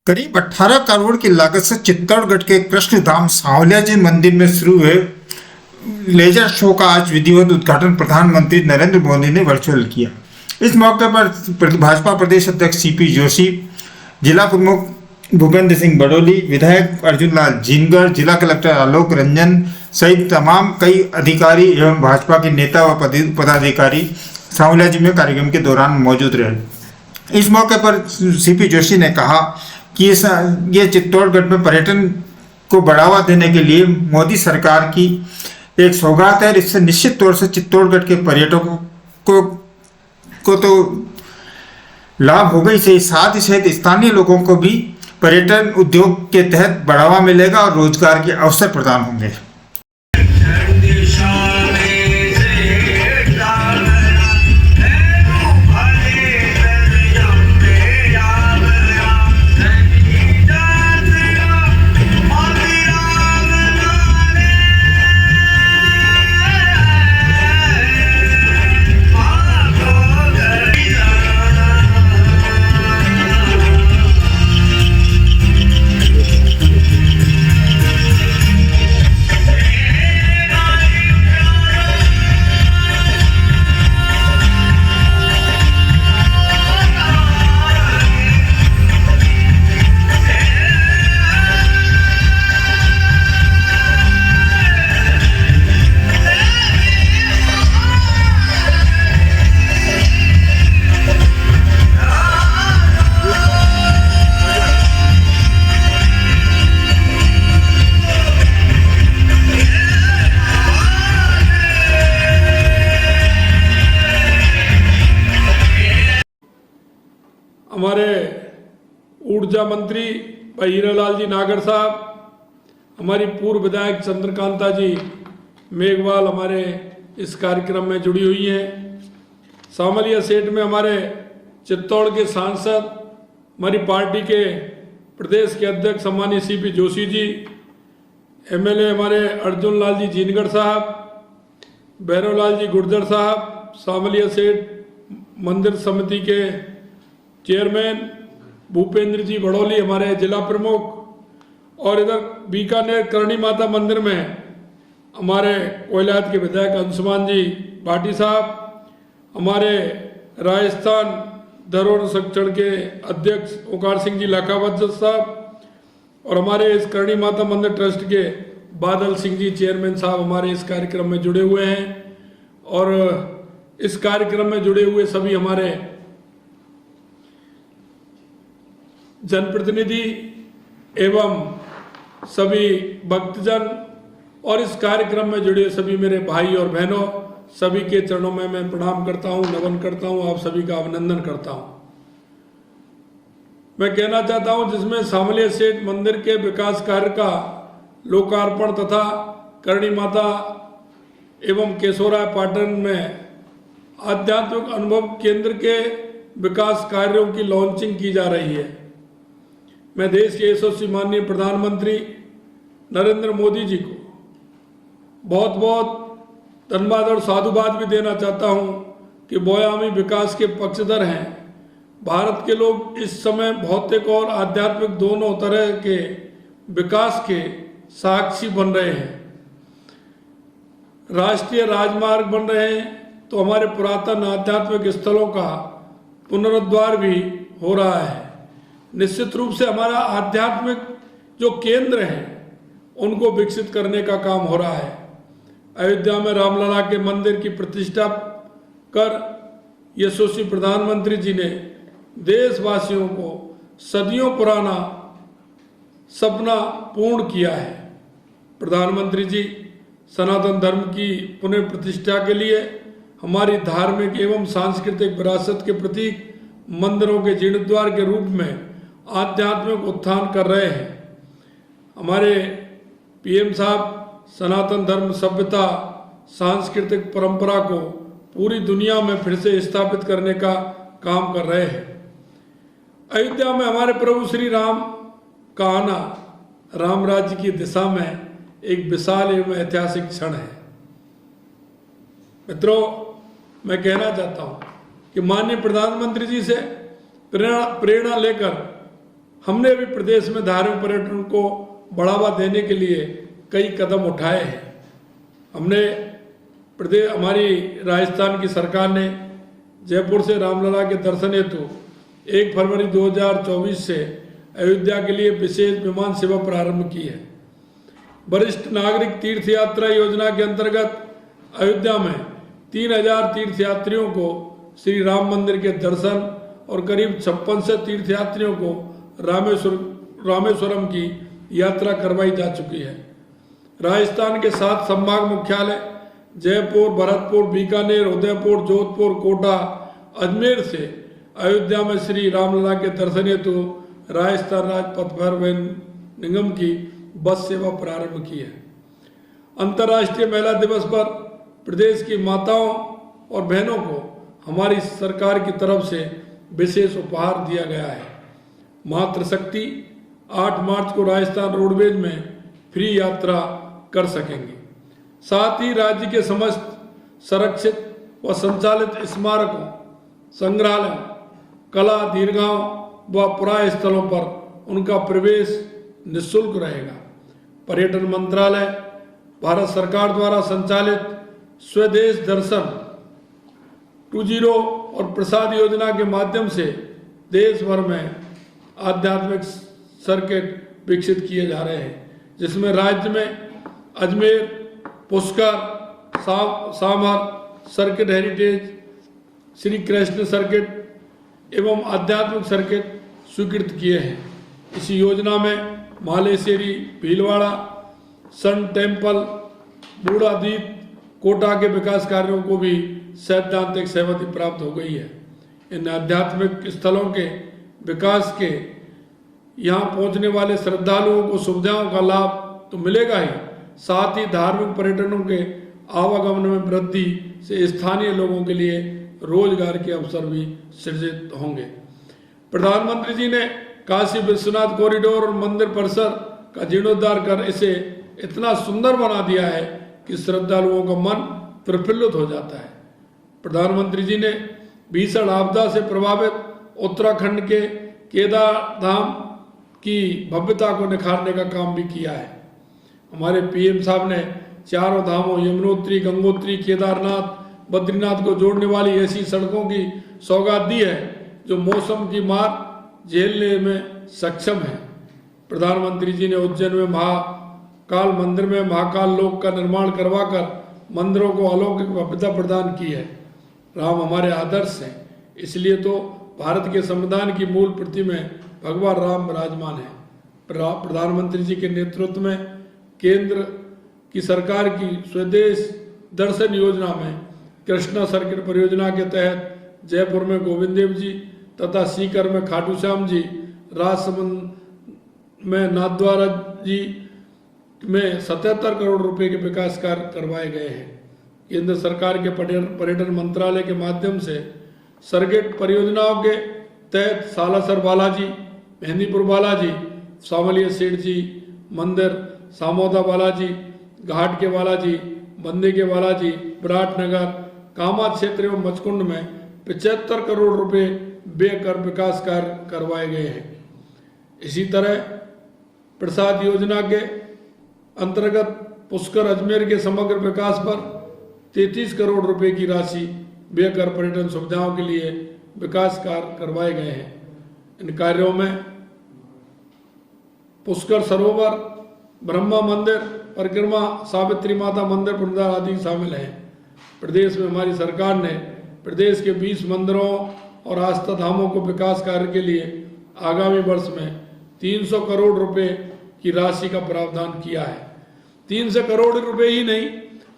करीब 18 करोड़ की लागत से चित्तौड़गढ़ के कृष्णधाम सांवलिया जी मंदिर में शुरू हुए लेजर शो का आज विधिवत उद्घाटन प्रधानमंत्री नरेंद्र मोदी ने वर्चुअल किया। इस मौके पर भाजपा प्रदेश अध्यक्ष सीपी जोशी, जिला प्रमुख भूपेंद्र सिंह बड़ोली, विधायक अर्जुन लाल जीनगर, जिला कलेक्टर आलोक रंजन सहित तमाम कई अधिकारी एवं भाजपा के नेता व पदाधिकारी सांवलिया जी में कार्यक्रम के दौरान मौजूद रहे। इस मौके पर सीपी जोशी ने कहा कि ये चित्तौड़गढ़ में पर्यटन को बढ़ावा देने के लिए मोदी सरकार की एक सौगात है। इससे निश्चित तौर से चित्तौड़गढ़ के पर्यटकों को तो लाभ होगा ही, साथ ही साथ स्थानीय लोगों को भी पर्यटन उद्योग के तहत बढ़ावा मिलेगा और रोजगार के अवसर प्रदान होंगे। हमारे ऊर्जा मंत्री भाई हीरालाल जी नागर साहब, हमारी पूर्व विधायक चंद्रकांता जी मेघवाल हमारे इस कार्यक्रम में जुड़ी हुई हैं। सांवलिया सेठ में हमारे चित्तौड़ के सांसद, हमारी पार्टी के प्रदेश के अध्यक्ष सम्मानीय सीपी जोशी जी, एमएलए हमारे अर्जुन लाल जी जीनगढ़ साहब, भैरव लाल जी गुर्जर साहब, सांवलिया सेठ मंदिर समिति के चेयरमैन भूपेंद्र जी बड़ोली हमारे जिला प्रमुख, और इधर बीकानेर करणी माता मंदिर में हमारे कोयलात के विधायक अंशुमान जी भाटी साहब, हमारे राजस्थान धरोहर संरक्षण के अध्यक्ष ओंकार सिंह जी लाखावत साहब, और हमारे इस करणी माता मंदिर ट्रस्ट के बादल सिंह जी चेयरमैन साहब हमारे इस कार्यक्रम में जुड़े हुए हैं। और इस कार्यक्रम में जुड़े हुए सभी हमारे जनप्रतिनिधि एवं सभी भक्तजन और इस कार्यक्रम में जुड़े सभी मेरे भाई और बहनों, सभी के चरणों में मैं प्रणाम करता हूं, नमन करता हूं, आप सभी का अभिनंदन करता हूं। मैं कहना चाहता हूं, जिसमें सांवलिया सेठ मंदिर के विकास कार्य का लोकार्पण तथा करणी माता एवं केशोराय पाटन में आध्यात्मिक अनुभव केंद्र के विकास कार्यों की लॉन्चिंग की जा रही है। मैं देश के यशस्वी माननीय प्रधानमंत्री नरेंद्र मोदी जी को बहुत बहुत धन्यवाद और साधुवाद भी देना चाहता हूं कि बोयामी विकास के पक्षधर हैं। भारत के लोग इस समय भौतिक और आध्यात्मिक दोनों तरह के विकास के साक्षी बन रहे हैं। राष्ट्रीय राजमार्ग बन रहे हैं तो हमारे पुरातन आध्यात्मिक स्थलों का पुनरुद्धार भी हो रहा है। निश्चित रूप से हमारा आध्यात्मिक जो केंद्र हैं उनको विकसित करने का काम हो रहा है। अयोध्या में रामलला के मंदिर की प्रतिष्ठा कर यशस्वी प्रधानमंत्री जी ने देशवासियों को सदियों पुराना सपना पूर्ण किया है। प्रधानमंत्री जी सनातन धर्म की पुनः प्रतिष्ठा के लिए हमारी धार्मिक एवं सांस्कृतिक विरासत के प्रतीक मंदिरों के जीर्णोद्धार के रूप में आध्यात्मिक उत्थान कर रहे हैं। हमारे पीएम साहब सनातन धर्म सभ्यता सांस्कृतिक परंपरा को पूरी दुनिया में फिर से स्थापित करने का काम कर रहे हैं। अयोध्या में हमारे प्रभु श्री राम का आना राम राज्य की दिशा में एक विशाल एवं ऐतिहासिक क्षण है। मित्रों, मैं कहना चाहता हूं कि माननीय प्रधानमंत्री जी से प्रेरणा लेकर हमने भी प्रदेश में धार्मिक पर्यटन को बढ़ावा देने के लिए कई कदम उठाए हैं। हमारी राजस्थान की सरकार ने जयपुर से रामलला के दर्शन हेतु 1 फरवरी 2024 से अयोध्या के लिए विशेष विमान सेवा प्रारंभ की है। वरिष्ठ नागरिक तीर्थ यात्रा योजना के अंतर्गत अयोध्या में 3000 तीर्थयात्रियों को श्री राम मंदिर के दर्शन और करीब 5600 तीर्थयात्रियों को रामेश्वरम की यात्रा करवाई जा चुकी है। राजस्थान के 7 संभाग मुख्यालय जयपुर, भरतपुर, बीकानेर, उदयपुर, जोधपुर, कोटा, अजमेर से अयोध्या में श्री रामलला के दर्शन हेतु राजस्थान राज्य पथ परिवहन निगम की बस सेवा प्रारंभ की है। अंतर्राष्ट्रीय महिला दिवस पर प्रदेश की माताओं और बहनों को हमारी सरकार की तरफ से विशेष उपहार दिया गया है। मातृशक्ति 8 मार्च को राजस्थान रोडवेज में फ्री यात्रा कर सकेंगे। साथ ही राज्य के समस्त संरक्षित व संचालित स्मारकों, संग्रहालयों, कला दीर्घाओं व पुराय स्थलों पर उनका प्रवेश निःशुल्क रहेगा। पर्यटन मंत्रालय भारत सरकार द्वारा संचालित स्वदेश दर्शन 20 और प्रसाद योजना के माध्यम से देश भर में आध्यात्मिक सर्किट विकसित किए जा रहे हैं, जिसमें राज्य में Ajmer, Pushkar, Samar circuit, heritage, Shri Krishna circuit एवं आध्यात्मिक सर्किट स्वीकृत किए हैं। इस योजना में मालेश्वरी, भीलवाड़ा, सन टेम्पल, बूढ़ादीप, कोटा के विकास कार्यों को भी सैद्धांतिक सहमति प्राप्त हो गई है। इन आध्यात्मिक स्थलों के विकास के यहाँ पहुँचने वाले श्रद्धालुओं को सुविधाओं का लाभ तो मिलेगा ही, साथ ही धार्मिक पर्यटनों के आवागमन में वृद्धि से स्थानीय लोगों के लिए रोजगार के अवसर भी सृजित होंगे। प्रधानमंत्री जी ने काशी विश्वनाथ कॉरिडोर और मंदिर परिसर का जीर्णोद्धार कर इसे इतना सुंदर बना दिया है कि श्रद्धालुओं का मन प्रफुल्लित हो जाता है। प्रधानमंत्री जी ने भीषण आपदा से प्रभावित उत्तराखंड के केदार धाम की भव्यता को निखारने का काम भी किया है। हमारे पीएम साहब ने चारों धामों यमुनोत्री, गंगोत्री, केदारनाथ, बद्रीनाथ को जोड़ने वाली ऐसी सड़कों की सौगात दी है जो मौसम की मार झेलने में सक्षम है। प्रधानमंत्री जी ने उज्जैन में महाकाल मंदिर में महाकाल लोक का निर्माण करवाकर मंदिरों को अलौकिक भव्यता प्रदान की है। राम हमारे आदर्श हैं, इसलिए तो भारत के संविधान की मूल प्रति में भगवान राम विराजमान है। प्रधानमंत्री जी के नेतृत्व में केंद्र की सरकार की स्वदेश दर्शन योजना में कृष्णा सर्किट परियोजना के तहत जयपुर में गोविंद देव जी तथा सीकर में खाटू श्याम जी, राजसमंद में नाथद्वारा जी में 77 करोड़ रुपए के विकास कार्य करवाए गए हैं। केंद्र सरकार के पर्यटन मंत्रालय के माध्यम से सर्किट परियोजनाओं के तहत सालासर बालाजी, मेहंदीपुर बालाजी, सावलिया सेठ जी मंदिर, सामोदा बालाजी, घाट के बालाजी, बंदे के बालाजी, विराटनगर, कामा क्षेत्र एवं मचकुंड में 75 करोड़ रुपए व्यय कर विकास कार्य करवाए गए हैं। इसी तरह प्रसाद योजना के अंतर्गत पुष्कर अजमेर के समग्र विकास पर 33 करोड़ रुपए की राशि व्यय कर पर्यटन सुविधाओं के लिए विकास कार्य करवाए गए हैं। इन कार्यों में पुष्कर सरोवर, ब्रह्मा मंदिर परिक्रमा, सावित्री माता मंदिर पुनरुद्धार आदि शामिल हैं। प्रदेश में हमारी सरकार ने प्रदेश के 20 मंदिरों और आस्था धामों को विकास कार्य के लिए आगामी वर्ष में 300 करोड़ रुपए की राशि का प्रावधान किया है। 300 करोड़ रुपए ही नहीं,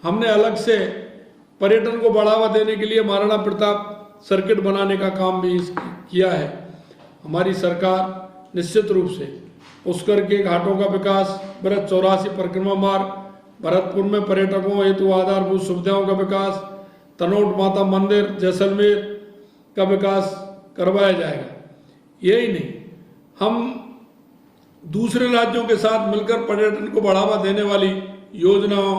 हमने अलग से पर्यटन को बढ़ावा देने के लिए महाराणा प्रताप सर्किट बनाने का काम भी किया है। हमारी सरकार निश्चित रूप से पुष्कर के घाटों का विकास, बृहत 84 परिक्रमा मार्ग, भरतपुर में पर्यटकों हेतु आधारभूत सुविधाओं का विकास, तनोट माता मंदिर जैसलमेर का विकास करवाया जाएगा। यही नहीं, हम दूसरे राज्यों के साथ मिलकर पर्यटन को बढ़ावा देने वाली योजनाओं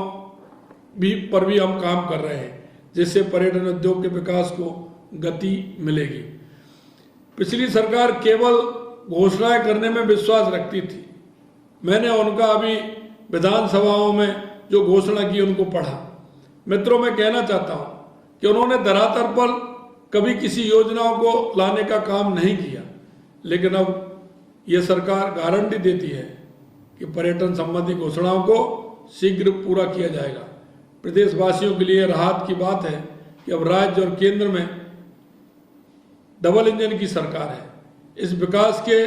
पर भी हम काम कर रहे हैं, जिससे पर्यटन उद्योग के विकास को गति मिलेगी। पिछली सरकार केवल घोषणाएं करने में विश्वास रखती थी। मैंने उनका अभी विधानसभाओं में जो घोषणा की उनको पढ़ा। मित्रों, मैं कहना चाहता हूं कि उन्होंने धरातल पर कभी किसी योजनाओं को लाने का काम नहीं किया, लेकिन अब यह सरकार गारंटी देती है कि पर्यटन संबंधी घोषणाओं को शीघ्र पूरा किया जाएगा। प्रदेशवासियों के लिए राहत की बात है कि अब राज्य और केंद्र में डबल इंजन की सरकार है। इस विकास के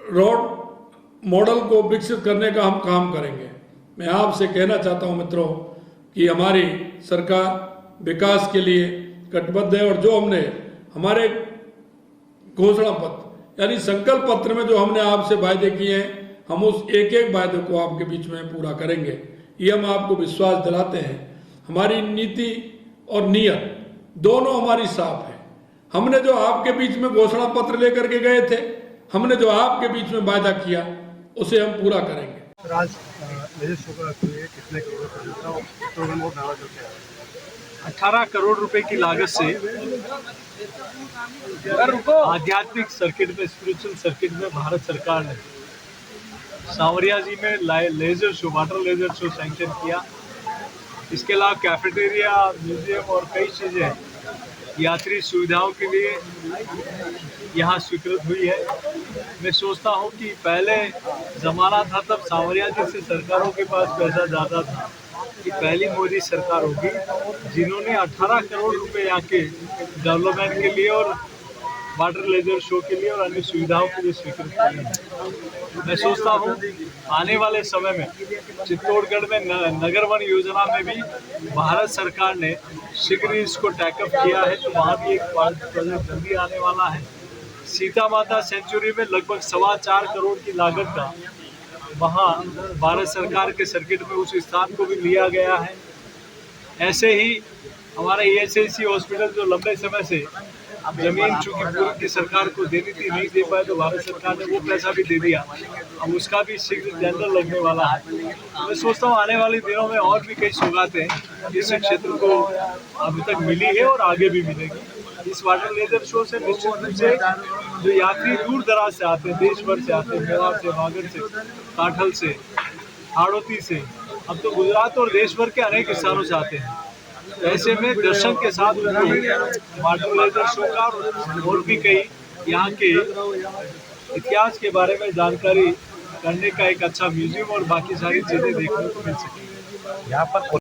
रोड मॉडल को विकसित करने का हम काम करेंगे। मैं आपसे कहना चाहता हूं मित्रों कि हमारी सरकार विकास के लिए कटिबद्ध है और जो हमने हमारे घोषणा पत्र यानी संकल्प पत्र में जो हमने आपसे वायदे किए हैं, हम उस एक एक वायदे को आपके बीच में पूरा करेंगे। ये हम आपको विश्वास दिलाते हैं। हमारी नीति और नियत दोनों हमारी साफ है। हमने जो आपके बीच में घोषणा पत्र लेकर के गए थे, हमने जो आपके बीच में वायदा किया, उसे हम पूरा करेंगे। आज लेजर शो का कितने करोड़ का 18 करोड़ रुपए की लागत से आध्यात्मिक सर्किट में, स्पिरिचुअल सर्किट में भारत सरकार ने सांवरिया जी में laser show, water laser show sanction किया। इसके अलावा कैफेटेरिया, म्यूजियम और कई चीज़ें यात्री सुविधाओं के लिए यहाँ स्वीकृत हुई है। मैं सोचता हूँ कि पहले ज़माना था तब सांवरिया जी से सरकारों के पास पैसा ज़्यादा था, कि पहली मोदी सरकार होगी जिन्होंने 18 करोड़ रुपए यहाँ के डेवलपमेंट के लिए और वाटर लेजर शो के लिए और अन्य सुविधाओं के लिए स्वीकृत किए हैं। मैं सोचता हूँ आने वाले समय में चित्तौड़गढ़ में नगर वन योजना में भी भारत सरकार ने शीघ्र इसको टैकअप किया है, तो वहाँ भी एक प्रोजेक्ट जल्दी आने वाला है। सीता माता सेंचुरी में लगभग 4.25 करोड़ की लागत का वहाँ भारत सरकार के सर्किट में उस स्थान को भी लिया गया है। ऐसे ही हमारा ESIC हॉस्पिटल जो लंबे समय से जमीन चूंकि पूर्व की सरकार को देनी थी, नहीं दे पाए, तो भारत सरकार ने वो पैसा भी दे दिया। अब उसका भी शीघ्र टेंडर लगने वाला है। तो मैं सोचता हूँ आने वाले दिनों में और भी कई सौगातें इस क्षेत्र को अभी तक मिली है और आगे भी मिलेगी। इस वाटर लेजर शो से निश्चित रूप से जो यात्री दूर दराज से आते हैं, देश भर से आते हैं, मेवाड़ से, वागड़ से, काठल से, हाड़ौती से, अब तो गुजरात और देश भर के अनेक स्थानों से आते हैं। ऐसे में दर्शन के साथ वाटर लेजर शो का और भी कई यहाँ के इतिहास के बारे में जानकारी करने का एक अच्छा म्यूजियम और बाकी सारी चीज़ें देखने को मिल सकेंगी। यहाँ पर